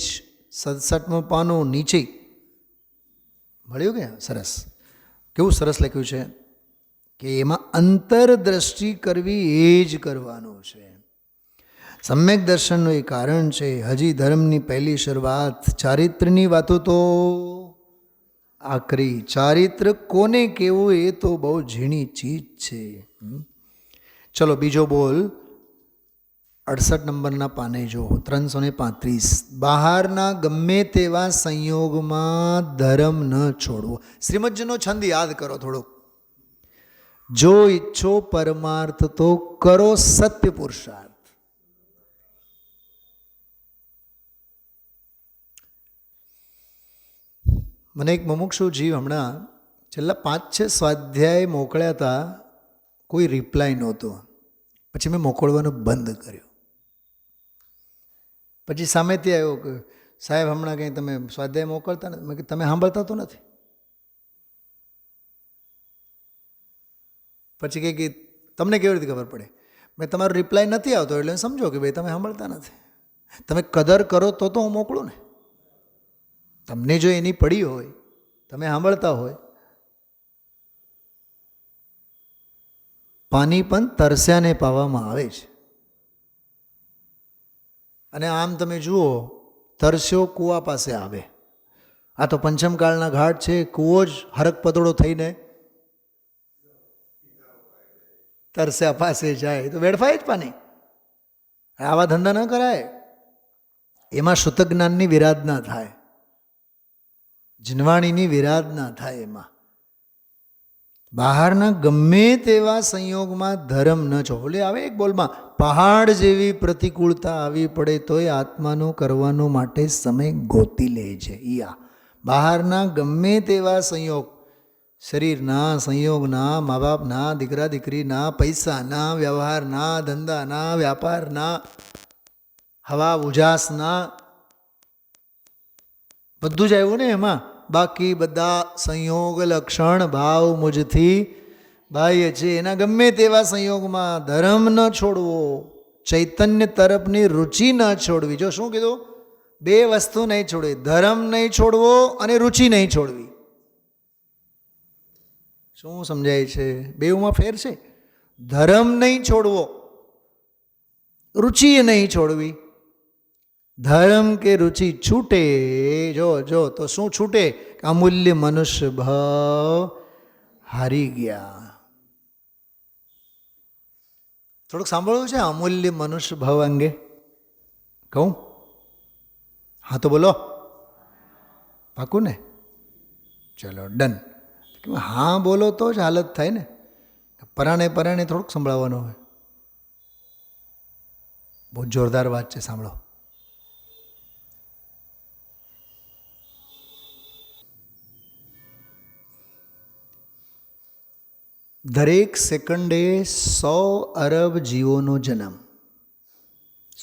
67મું પાનું નીચે મળ્યું કે? સરસ, કેવું સરસ લખ્યું છે કે એમાં અંતરદ્રષ્ટિ કરવી એ જ કરવાનું છે. સમ્યક દર્શનનું એ કારણ છે. હજી ધર્મની પહેલી શરૂઆત. ચારિત્રની વાતો તો આકરી. ચારિત્ર કોને કેવું એ તો બહુ ઝીણી ચીજ છે. ચલો બીજો બોલ 68 નંબરના પાને જો 335. બહારના ગમે તેવા સંયોગમાં ધર્મ ન છોડવો. શ્રીમદજીનો છંદ યાદ કરો થોડોક. જો ઈચ્છો પરમાર્થ તો કરો સત્ય પુરુષાર્થ. મને એક મુમુક્ષુ જીવ હમણાં છેલ્લા 5-6 સ્વાધ્યાય મોકલ્યા હતા, કોઈ રિપ્લાય નહોતો. પછી મેં મોકલવાનું બંધ કર્યું. પછી સામેથી આવ્યો કે સાહેબ હમણાં કંઈ તમે સ્વાધ્યાય મોકલતા નથી. મેં કીધું તમે સાંભળતા તો નથી. પછી કહે કે તમને કેવી રીતે ખબર પડે? મેં તમારો રિપ્લાય નથી આવતો એટલે સમજો કે ભાઈ તમે સાંભળતા નથી. તમે કદર કરો તો હું મોકલું ને. તમને જો એની પડી હોય, તમે સાંભળતા હોય. પાણી પણ તરસ્યાને પાવામાં આવે છે. અને આમ તમે જુઓ, તરસ્યો કૂવા પાસે આવે. આ તો પંચમકાળના ઘાટ છે, કૂવો જ હરક પતળો થઈને તરસ્યા પાસે જાય તો વેડફાય જ પાણી. આવા ધંધા ન કરાય. એમાં શુદ્ધ જ્ઞાનની વિરાધના થાય, જીનવાણીની વિરાધના થાય. એમાં બહારના ગમે તેવા સંયોગમાં ધર્મ ન છોડે. આવે એક બોલમાં, પહાડ જેવી પ્રતિકૂળતા આવી પડે તોય આત્માનું કરવાનું માટે સમય ગોતી લે છે. બહારના ગમે તેવા સંયોગ, શરીરના, સંયોગના, મા બાપના, દીકરા દીકરીના, પૈસાના, વ્યવહારના, ધંધાના, વ્યાપારના, હવા ઉજાસના, બધું જ આવ્યું ને એમાં. બાકી બધા સંયોગ લક્ષણ ભાવ મુજથી બાહ્ય છે. એના ગમે તેવા સંયોગમાં ધર્મ ન છોડવો, ચૈતન્ય તરફની રુચિ ન છોડવી. જો શું કીધું? બે વસ્તુ નહીં છોડવી, ધર્મ નહીં છોડવો અને રુચિ નહીં છોડવી. શું સમજાય છે? બેઉમાં ફેર છે. ધર્મ નહીં છોડવો, રુચિ નહીં છોડવી. ધર્મ કે રુચિ છૂટે, જો તો શું છૂટે? અમૂલ્ય મનુષ્ય ભાવ હારી ગયા. થોડુંક સાંભળવું છે અમૂલ્ય મનુષ્ય ભાવ અંગે? કહું? હા તો બોલો. પાકું ને? ચલો ડન. હા બોલો તો જ હાલત થાય ને. પરાણે થોડુંક સંભળાવવાનું હોય. બહુ જોરદાર વાત છે, સાંભળો. દરેક સેકન્ડે 100 અરબ જીવોનો જન્મ.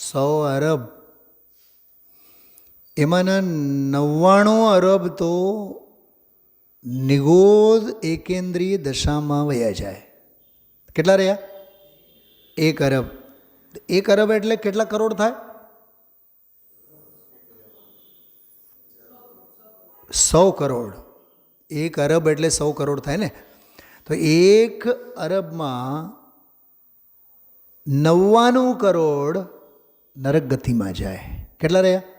100 અરબ. એમાંના 99 અરબ તો નિગોદ એકેન્દ્રીય દશામાં વયા જાય. કેટલા રહ્યા? 1 અરબ. 1 અરબ એટલે કેટલા કરોડ થાય? 100 કરોડ. 1 અરબ એટલે 100 કરોડ થાય ને. તો 1 અરબમાં 99 કરોડ નરક ગતિમાં જાય. કેટલા રહ્યા?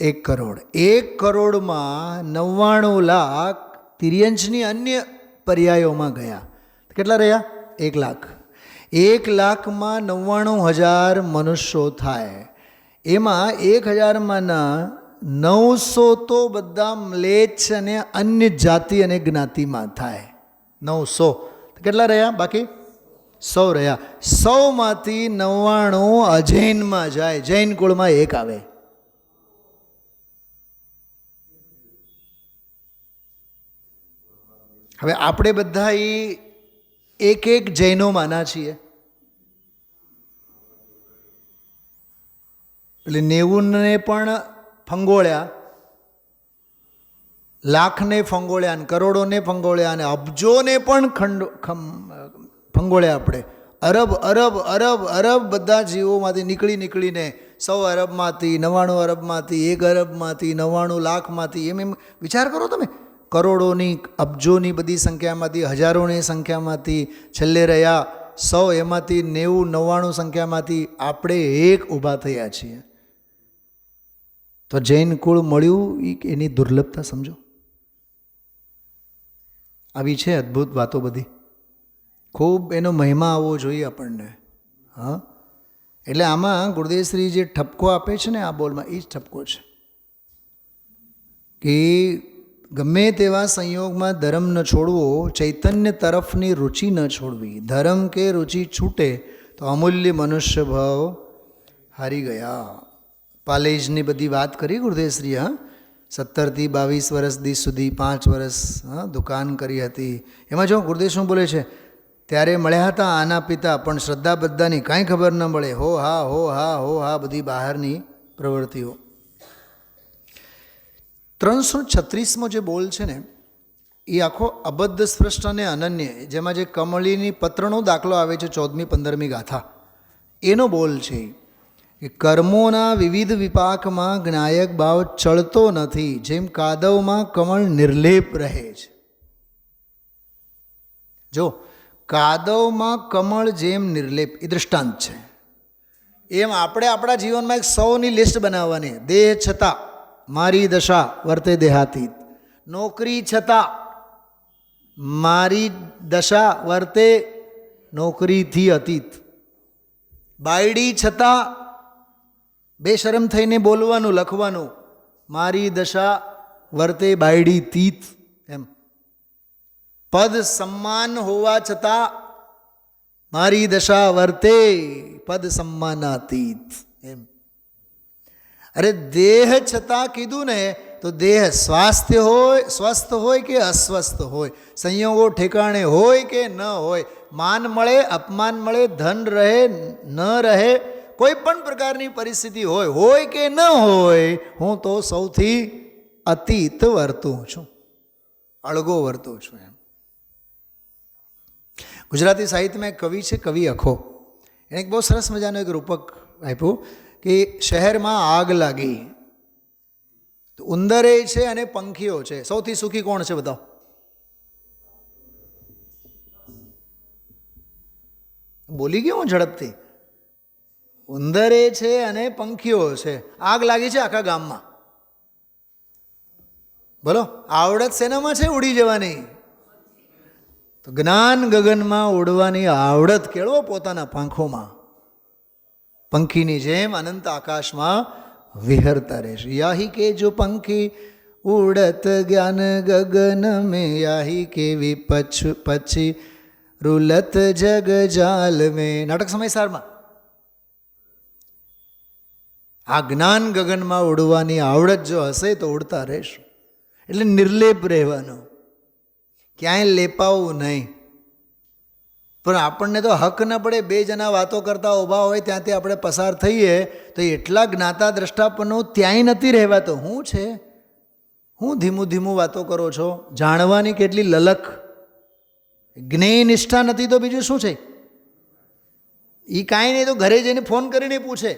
1 કરોડ. 1 કરોડમાં 99 લાખ તિર્યંશની અન્ય પર્યાયોમાં ગયા. કેટલા રહ્યા? 1 લાખ. 1 લાખમાં 99,000 મનુષ્યો થાય. એમાં 1,000માંના 900 તો બધા મ્લેચ્છ અને અન્ય જાતિ અને જ્ઞાતિમાં થાય. 900. કેટલા રહ્યા? બાકી 100 રહ્યા. 100માંથી 99 અજૈનમાં જાય. જૈન કુળમાં 1 આવે. હવે આપણે બધા એક જૈનો માના છીએ. એટલે 90ને પણ ફંગોળ્યા, લાખને ફંગોળ્યા, અને કરોડોને ફંગોળ્યા, અને અબજોને પણ ફંગોળ્યા. આપણે અરબ અરબ અરબ અરબ બધા જીવોમાંથી નીકળીને 100 અરબમાંથી, 99 અરબમાંથી, 1 અરબમાંથી, 99 લાખમાંથી, એમ વિચાર કરો તમે. કરોડોની, અબજોની બધી સંખ્યામાંથી, હજારોની સંખ્યામાંથી છેલ્લે રહ્યા 100, એમાંથી 90, 99 સંખ્યામાંથી આપણે એક ઊભા થયા છીએ. તો જૈન કુળ મળ્યું, એની દુર્લભતા સમજો. આવી છે અદ્ભુત વાતો બધી. ખૂબ એનો મહિમા આવવો જોઈએ આપણને. હા, એટલે આમાં ગુરુદેવશ્રી જે ઠપકો આપે છે ને આ બોલમાં, એ જ ઠપકો છે કે ગમે તેવા સંયોગમાં ધર્મ ન છોડવો, ચૈતન્ય તરફની રુચિ ન છોડવી. ધર્મ કે રુચિ છૂટે તો અમૂલ્ય મનુષ્ય ભાવ હારી ગયા. પાલેજની બધી વાત કરી ગુરુદેવશ્રી. હા, 17થી 22 વર્ષ સુધી 5 વર્ષ દુકાન કરી હતી. એમાં જો ગુરુદેવ શું બોલે છે? ત્યારે મળ્યા હતા આના પિતા, પણ શ્રદ્ધા બધાની કાંઈ ખબર ન મળે. હો હા બધી બહારની પ્રવૃત્તિઓ. 336મો જે બોલ છે ને, એ આખો અબદ્ધ સ્પષ્ટ અને અનન્ય, જેમાં જે કમળીની પત્રનો દાખલો આવે છે 14મી 15મી ગાથા, એનો બોલ છે કે કર્મોના વિવિધ વિપાકમાં જ્ઞાયક ભાવ ચડતો નથી, જેમ કાદવમાં કમળ નિર્લેપ રહે છે. જો કાદવમાં કમળ જેમ નિર્લેપ, એ દૃષ્ટાંત છે. એમ આપણે આપણા જીવનમાં એક 100ની લિસ્ટ બનાવવાની. દેહ છતાં મારી દશા વર્તે દેહાતીત. નોકરી છતાં મારી દશા વર્તે નોકરીથી અતીત. બાયડી છતાં બેશરમ થઈને બોલવાનું, લખવાનું, મારી દશા વર્તે બાયડી તીત. એમ પદ સમ્માન હોવા છતાં મારી દશા વર્તે પદ સમ્માનાતીત. એમ અરે દેહ છતાં કીધું ને તો દેહ સ્વસ્થ હોય કે અસ્વસ્થ હોય, સંયોગો ઠેકાણે હોય કે ન હોય, માન મળે અપમાન મળે, ધન રહે ન રહે, કોઈ પણ પ્રકારની પરિસ્થિતિ હોય કે ન હોય, હું તો સૌથી અતીત વર્તું છું, અળગો વર્તું છું. એમ ગુજરાતી સાહિત્યમાં એક કવિ છે, કવિ અખો. એણે એક બહુ સરસ મજાનો એક રૂપક આપ્યું કે શહેરમાં આગ લાગી તો ઉંદરે છે અને પંખીઓ છે, સૌથી સુખી કોણ છે બતાવો? બોલી ગયો હું ઝડપથી. ઉંદરે છે અને પંખીઓ છે, આગ લાગી છે આખા ગામમાં. બોલો, આવડત શેનામાં છે? ઉડી જવાની. તો જ્ઞાન ગગનમાં ઉડવાની આવડત કેળવો પોતાના પાંખોમાં, પંખીની જેમ અનંત આકાશમાં વિહરતા રહેશે. યાહી કે જો પંખી ઉડત જ્ઞાન ગગન મેં, યાહી કેવી પછી રૂલત જગ જાલ મેં. નાટક સમયસારમાં આ જ્ઞાન ગગનમાં ઉડવાની આવડત જો હશે તો ઉડતા રહેશું. એટલે નિર્લેપ રહેવાનું, ક્યાંય લેપાવું નહીં. પણ આપણને તો હક ન પડે, બે જણા વાતો કરતા ઊભા હોય ત્યાંથી આપણે પસાર થઈએ તો એટલા જ્ઞાતા દ્રષ્ટાપનો ત્યાંય નથી રહેવાતો. શું છે, હું ધીમું ધીમું વાતો કરો છો? જાણવાની કેટલી લલક, જ્ઞેય નિષ્ઠા નથી તો બીજું શું છે? એ કાંઈ નહીં તો ઘરે જઈને ફોન કરીને પૂછે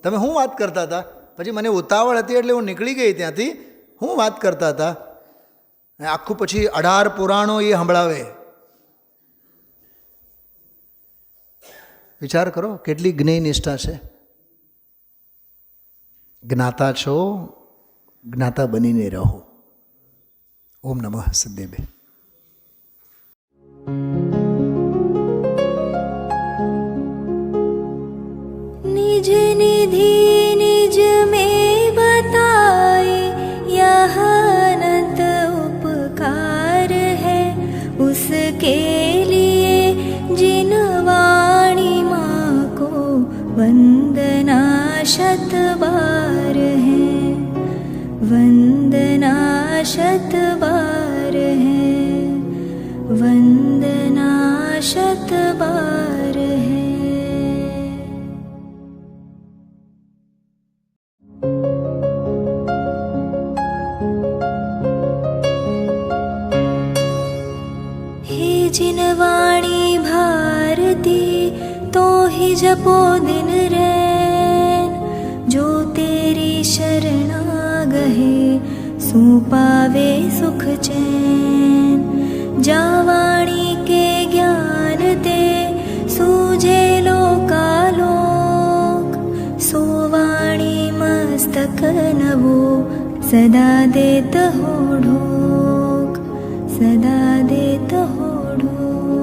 તમે શું વાત કરતા હતા. પછી મને ઉતાવળ હતી એટલે હું નીકળી ગઈ ત્યાંથી. શું વાત કરતા હતા? આખું પછી 18 પુરાણો એ સંભળાવે. વિચાર કરો કેટલી જ્ઞેય નિષ્ઠા છે. જ્ઞાતા છો, જ્ઞાતા બનીને રહો. ઓમ નમઃ સિદ્ધેભ્ય. निज निधि निज में बताए, यह अनंत उपकार है उसके लिए जिन वाणी माँ को वंदना शत बार है, वंदना शत बार है, वंदना शत बार है. जिन वाणी भारती तो ही जपो दिन रैन, जो तेरी शरणा गहे सो पावे सुख चैन. जा वाणी के ज्ञान ते सूझे लोकालोक, सो वाणी मस्तक नवो सदा देत हो ढोक, सदा देत हो ढोक.